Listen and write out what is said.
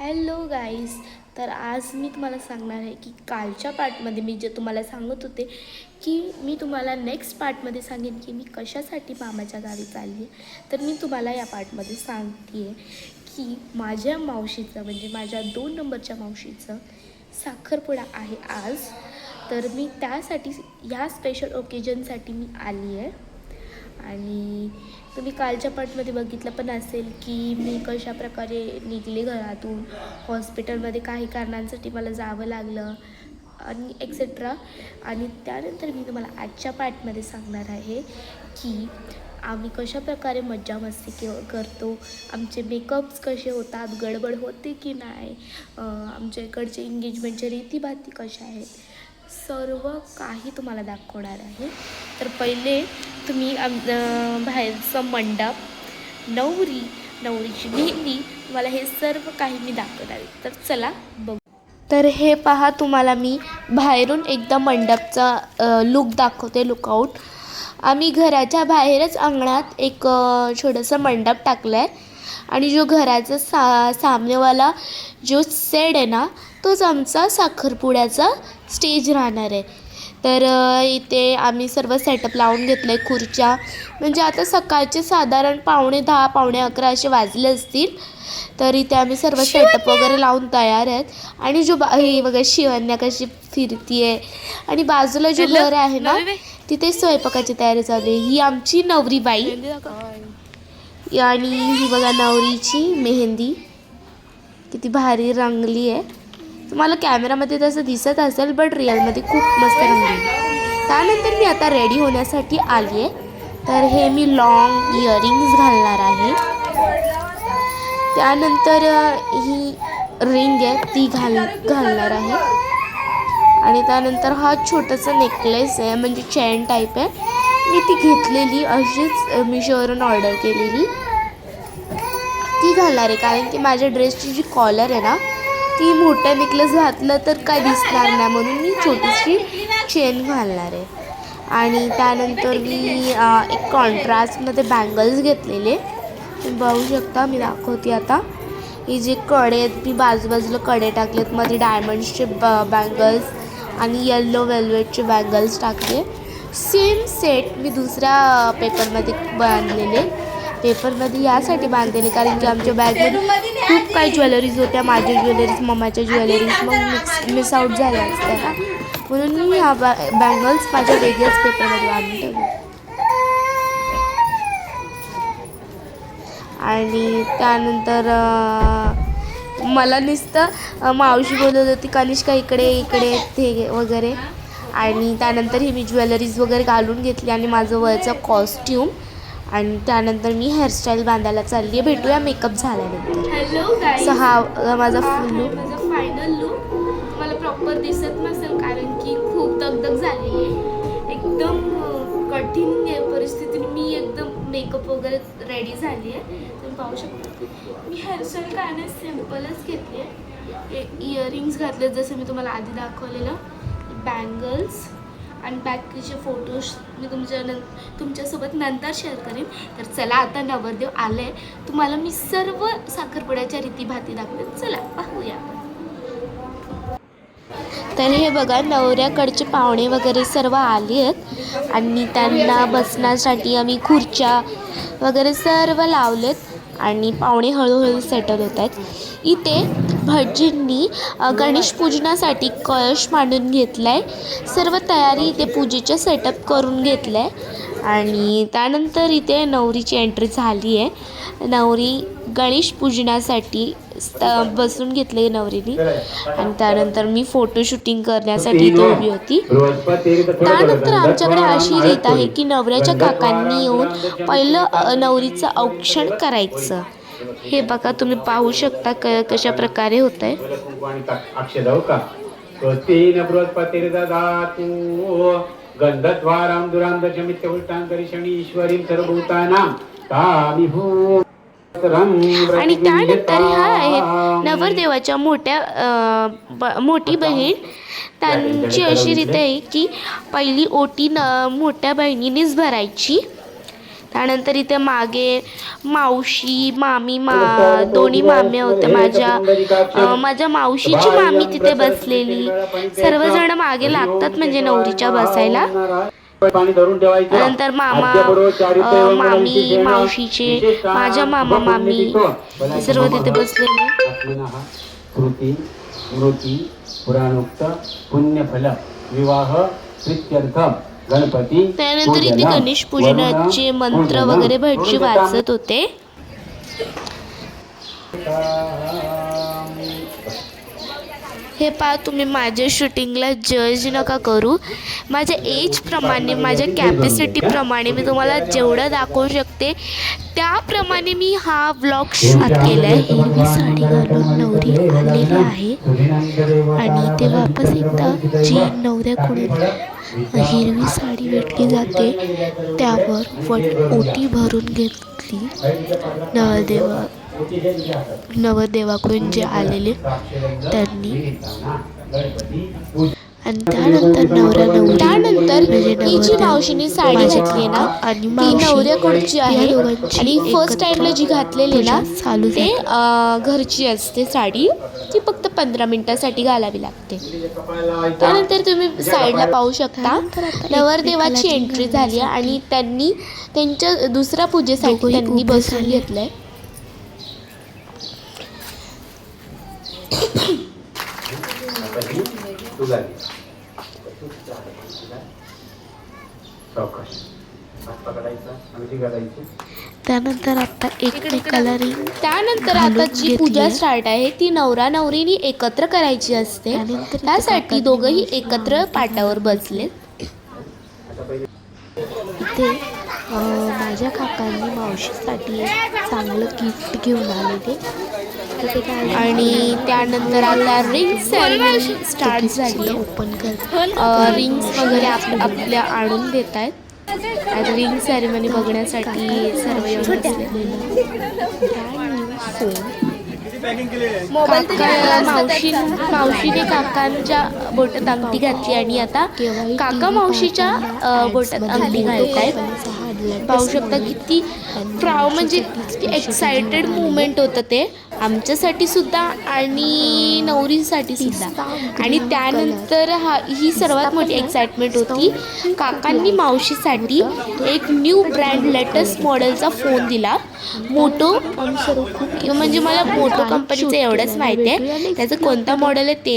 Hello guys. तर आज मी तुम्हाला सांगणार आहे की कालच्या पार्टमध्ये मी जे तुम्हाला सांगत होते की मी तुम्हाला नेक्स्ट पार्टमध्ये सांगेन की मी कशासाठी मामाच्या गावी चालली आहे. तर मी तुम्हाला या पार्टमध्ये सांगते आहे की माझ्या मावशीचं म्हणजे माझ्या 2 नंबरच्या मावशीचं साखरपुडा आहे आज. तर मी त्यासाठी ह्या स्पेशल ओकेजनसाठी मी आली आहे. आणि तुम्ही कालच्या पार्टमध्ये बघितलं पण असेल की मी कशाप्रकारे निघले घरातून, हॉस्पिटलमध्ये काही कारणांसाठी मला जावं लागलं आणि एक्सेट्रा. आणि त्यानंतर मी तुम्हाला आजच्या पार्टमध्ये सांगणार आहे की आम्ही कशाप्रकारे मज्जा मस्ती करतो, आमचे मेकअप्स कसे होतात, गडबड होते की नाही, आमच्या इकडचे एंगेजमेंटचे रीतीभाती कशा आहेत, सर्व काही तुम्हाला दाखवणार आहे. तर पहिले तुम्ही बाहेरचं मंडप, नवरीची मेहंदी, मला हे सर्व काही मी दाखवणार आहे. तर चला बघू. तर हे पहा, तुम्हाला मी बाहेरून एकदा मंडपचा लुक दाखवते, लुकआउट. आम्ही घराच्या बाहेरच अंगणात एक छोटंसं मंडप टाकलं आहे आणि जो घराचा सामनेवाला जो सेड आहे ना, तोच आमचा साखरपुड्याचा स्टेज राहणार आहे. तर इथे आम्ही सर्व सेटअप लावून घेतलं आहे. खुर्च्या म्हणजे आता सकाळचे साधारण 10:15 11 असे वाजले असतील. तर इथे आम्ही सर्व सेटअप वगैरे लावून तयार आहेत. आणि जो ही बघा शिवण्या कशी फिरती आहे. आणि बाजूला जो घर आहे ना, तिथे स्वयंपाकाची तयारी चालू आहे. ही आमची नवरीबाई आणि ही बघा नवरीची मेहंदी किती भारी रंगली आहे. तुम्हाला कॅमेरामध्ये तसं दिसत असेल, बट रिअलमध्ये खूप मस्त रंगली. त्यानंतर मी आता रेडी होण्यासाठी आली आहे. तर हे मी लॉंग इयरिंग्स घालणार आहे. त्यानंतर ही रिंग आहे ती घालणार आहे. आणि त्यानंतर हा छोटासा नेकलेस आहे, म्हणजे चेन टाईप आहे. मी ती घेतलेली अशीच मिशोवरून ऑर्डर केलेली, ती घालणार आहे. कारण की माझ्या ड्रेसची जी कॉलर आहे ना, ती मोठा नेकलेस घातलं तर काय दिसणार नाही, म्हणून मी छोटीशी चेन घालणार आहे. आणि त्यानंतर मी एक कॉन्ट्रास्टमध्ये बँगल्स घेतलेले, तुम्ही बघू शकता. मी दाखवते आता. हे जे कडे आहेत, मी बाजूबाजूला कडे टाकलेत, मध्ये डायमंड्सचे बँगल्स आणि येल्लो वेल्वेटचे बँगल्स टाकले. सेम सेट मी दुसऱ्या पेपरमध्ये बांधलेले. पेपरमध्ये यासाठी बांधलेले कारण की आमच्या बॅगमध्ये खूप काही ज्वेलरीज होत्या, माझ्या ज्वेलरीज, मम्माच्या ज्वेलरीज, मग मिस आउट झाल्या असत्या ना, म्हणून मी ह्या बँगल्स माझ्या वेगळ्याच पेपरमध्ये बांधून ठेवले. आणि त्यानंतर मला नुसतं मावशी बोलत होती, कनिष्का इकडे इकडे ते वगैरे. आणि त्यानंतर ही मी ज्वेलरीज वगैरे घालून घेतली आणि माझं वरचं कॉस्ट्यूम. आणि त्यानंतर मी हेअरस्टाईल बांधायला चालली आहे. भेटूया मेकअप झाल्यानंतर. Hello guys. हा माझा फुल लुक, माझा फायनल लुक तुम्हाला प्रॉपर दिसत नसेल कारण की खूप दगदग झालेली आहे. एकदम कठीण परिस्थितीने मी एकदम मेकअप वगैरे रेडी झाली आहे. तुम्ही पाहू शकता. मी हेअरस्टाईल काय नाही, सिम्पलच घेतली आहे. इयरिंग्स घातले जसं मी तुम्हाला आधी दाखवलेलं, बँगल्स आणि बॅकचे फोटोज मी तुमच्यासोबत नंतर शेअर करेन. तर चला, आता नवरदेव आले आहे, तुम्हाला मी सर्व साखरपुड्याच्या रीतीभाती दाखवेन. चला पाहूया. तर हे बघा, नवऱ्याकडचे पाहुणे वगैरे सर्व आले आहेत आणि त्यांना बसण्यासाठी आम्ही खुर्च्या वगैरे सर्व लावलेत आणि पाहुणे हळूहळू सेटल होत आहेत. इथे भटजींनी गणेश पूजनासाठी कळश मांडून घेतला आहे. सर्व तयारी इथे पूजेच्या सेटअप करून घेतलं आहे. आणि त्यानंतर इथे नवरीची एंट्री झाली आहे. नवरी गणेश पूजनासाठी बसून घेतले नवरीने. आणि त्यानंतर मी फोटो शूटिंग करण्यासाठी इथे उभी होती. त्यानंतर आमच्याकडे अशी रीत आहे की नवऱ्याच्या काकांनी येऊन पहिलं नवरीचं औक्षण करायचं. हे बघा, तुम्ही पाहू शकता कशा प्रकारे होत आहे. आणि त्यानंतर ह्या आहेत नवरदेवाच्या मोठी बहीण. त्यांची अशी रीत आहे की पहिली ओटी मोठ्या बहिणीनेच भरायची. त्यानंतर इथे मागे मावशी मामी दोन्ही माम्या होत्या. माझ्या मावशीची मामी तिथे बसलेली. सर्वजण मागे लागतात म्हणजे नवरीच्या बसायला. नंतर मामा मामी मावशीचे माझ्या मामा मामी सर्व तिथे बसलेले. स्मृती पुराणोक्त पुण्यफल विवाह प्रीत्यर्थम गणपती. त्यानंतर इथे गणेश पूजनाचे मंत्र वगैरे भटजी वाचत होते. हे पहा, तुम्ही माझ्या शूटिंगला जज नका करू. माझ्या एजप्रमाणे माझ्या कॅपॅसिटीप्रमाणे मी तुम्हाला जेवढं दाखवू शकते त्याप्रमाणे मी हा व्लॉग शूट केला आहे. हिरवी साडी घालून नवरी आलेली आहे आणि ते वापस एकदा जी नवऱ्याकडून हिरवी साडी भेटली जाते त्यावर ओटी भरून घेतली नवरदेवाकडून जे आलेले त्यांनी. आणि त्यानंतर ही जी मावशीने साडी घातली ना ती नवऱ्याकडची आहे आणि फर्स्ट टाइमला जी घातलेली ना ते घरची असते साडी. ती फक्त 15 मिनिटासाठी घालावी लागते. त्यानंतर तुम्ही साईडला पाहू शकता नवरदेवाची एंट्री झाली आणि त्यांनी त्यांच्या दुसऱ्या पूजेसाठी त्यांनी बसून घेतलंय. त्यानंतर आता एकमेकाला रिंग. त्यानंतर आता जी पूजा स्टार्ट आहे ती नवरा नवरीने एकत्र करायची असते. त्यासाठी दोघंही एकत्र पाटावर बसले. इथे माझ्या काकांनी मावशीसाठी एक चांगलं गिफ्ट घेऊन आलेले आणि त्यानंतर आता रिंग सेरेमनी स्टार्ट झाली. ओपन कर रिंग्स वगैरे आपल्या आणून देत आहेत. रिंग सेरेमनी बघण्यासाठी सर्व येऊन बसलेले. मावशीने काकांच्या बोटात अंगठी घातली आणि आता काका मावशीच्या बोटात अंगठी घालत आहेत. पाहू शकता किती प्राऊड म्हणजे किती एक्सायटेड मुवमेंट होतं ते आमच्यासाठी सुद्धा आणि नवरीसाठी सुद्धा. आणि त्यानंतर ही सर्वात मोठी एक्साइटमेंट होती. काकांनी मावशीसाठी एक न्यू ब्रँड लेटेस्ट मॉडेलचा फोन दिला. मोटो म्हणजे मला मोटो कंपनीचं एवढंच माहिती आहे, त्याचं कोणता मॉडेल आहे ते